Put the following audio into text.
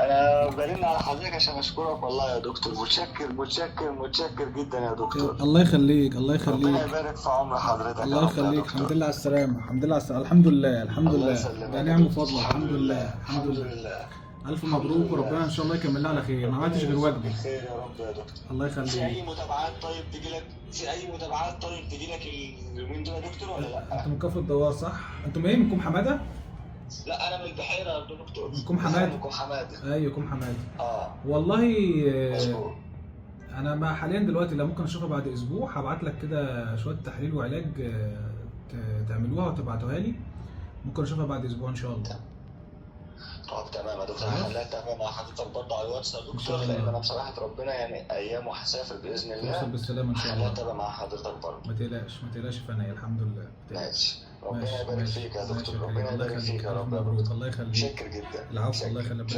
انا برن على حضرتك عشان اشكرك والله يا دكتور، متشكر متشكر متشكر جدا يا دكتور. الله يخليك، الله ربنا يخليك. يبارك في عمر حضرتك يا الله رب يا يخليك، الحمد دكتور. لله على السلامة، الحمد لله على السلامة، الحمد لله الحمد الله لله. يسلمك ده يا نعم دكتور، وفضل، الحمد الحمد لله لله الحمد الحمد لله. لله. ألف الحمد مبروك، لله. وربنا إن شاء الله يكملها على خير، ما ربنا عملتش غير يوفقك واجبي. بالخير يا رب يا دكتور. الله في يخليك. اي متابعات طيب تجي لك، في اي متابعات طيب تجي لك اليومين دول يا دكتور ولا لا؟ أنتوا من كفر الدوار صح؟ أنتوا منين؟ من كوم حمادة؟ لا انا من البحيره يا دكتور. من كوم حمادة؟ من كوم حماده. أيوه كوم حمادة. اه والله مظبوط. أنا ما حاليا دلوقتي لا، ممكن أشوفها بعد أسبوع، هبعت لك كده شوية تحليل وعلاج تعملوها وتبعتوها لي. ممكن أشوفها بعد أسبوع إن شاء الله. طب تمام يا دكتور، خلاص؟ هخليها تتابع مع حضرتك برضه على الواتس يا إن دكتور، شاء لان الله. انا بصراحه ربنا يعني ايام وهسافر باذن الله. توصل بالسلامة إن شاء هخليها الله. تتابع مع حضرتك برضه. ما تقلقش، ما تقلقش يا فنيا، الحمد لله. ما تقلقش. ماشي. ربنا ماشي يبارك ماشي فيك يا ماشي دكتور، يا كريم، ربنا الله يبارك يخليك، فيك يا ألف رب. مبروك، الله يخليك. متشكر جدا. العفو، الله متشكر. يخليك.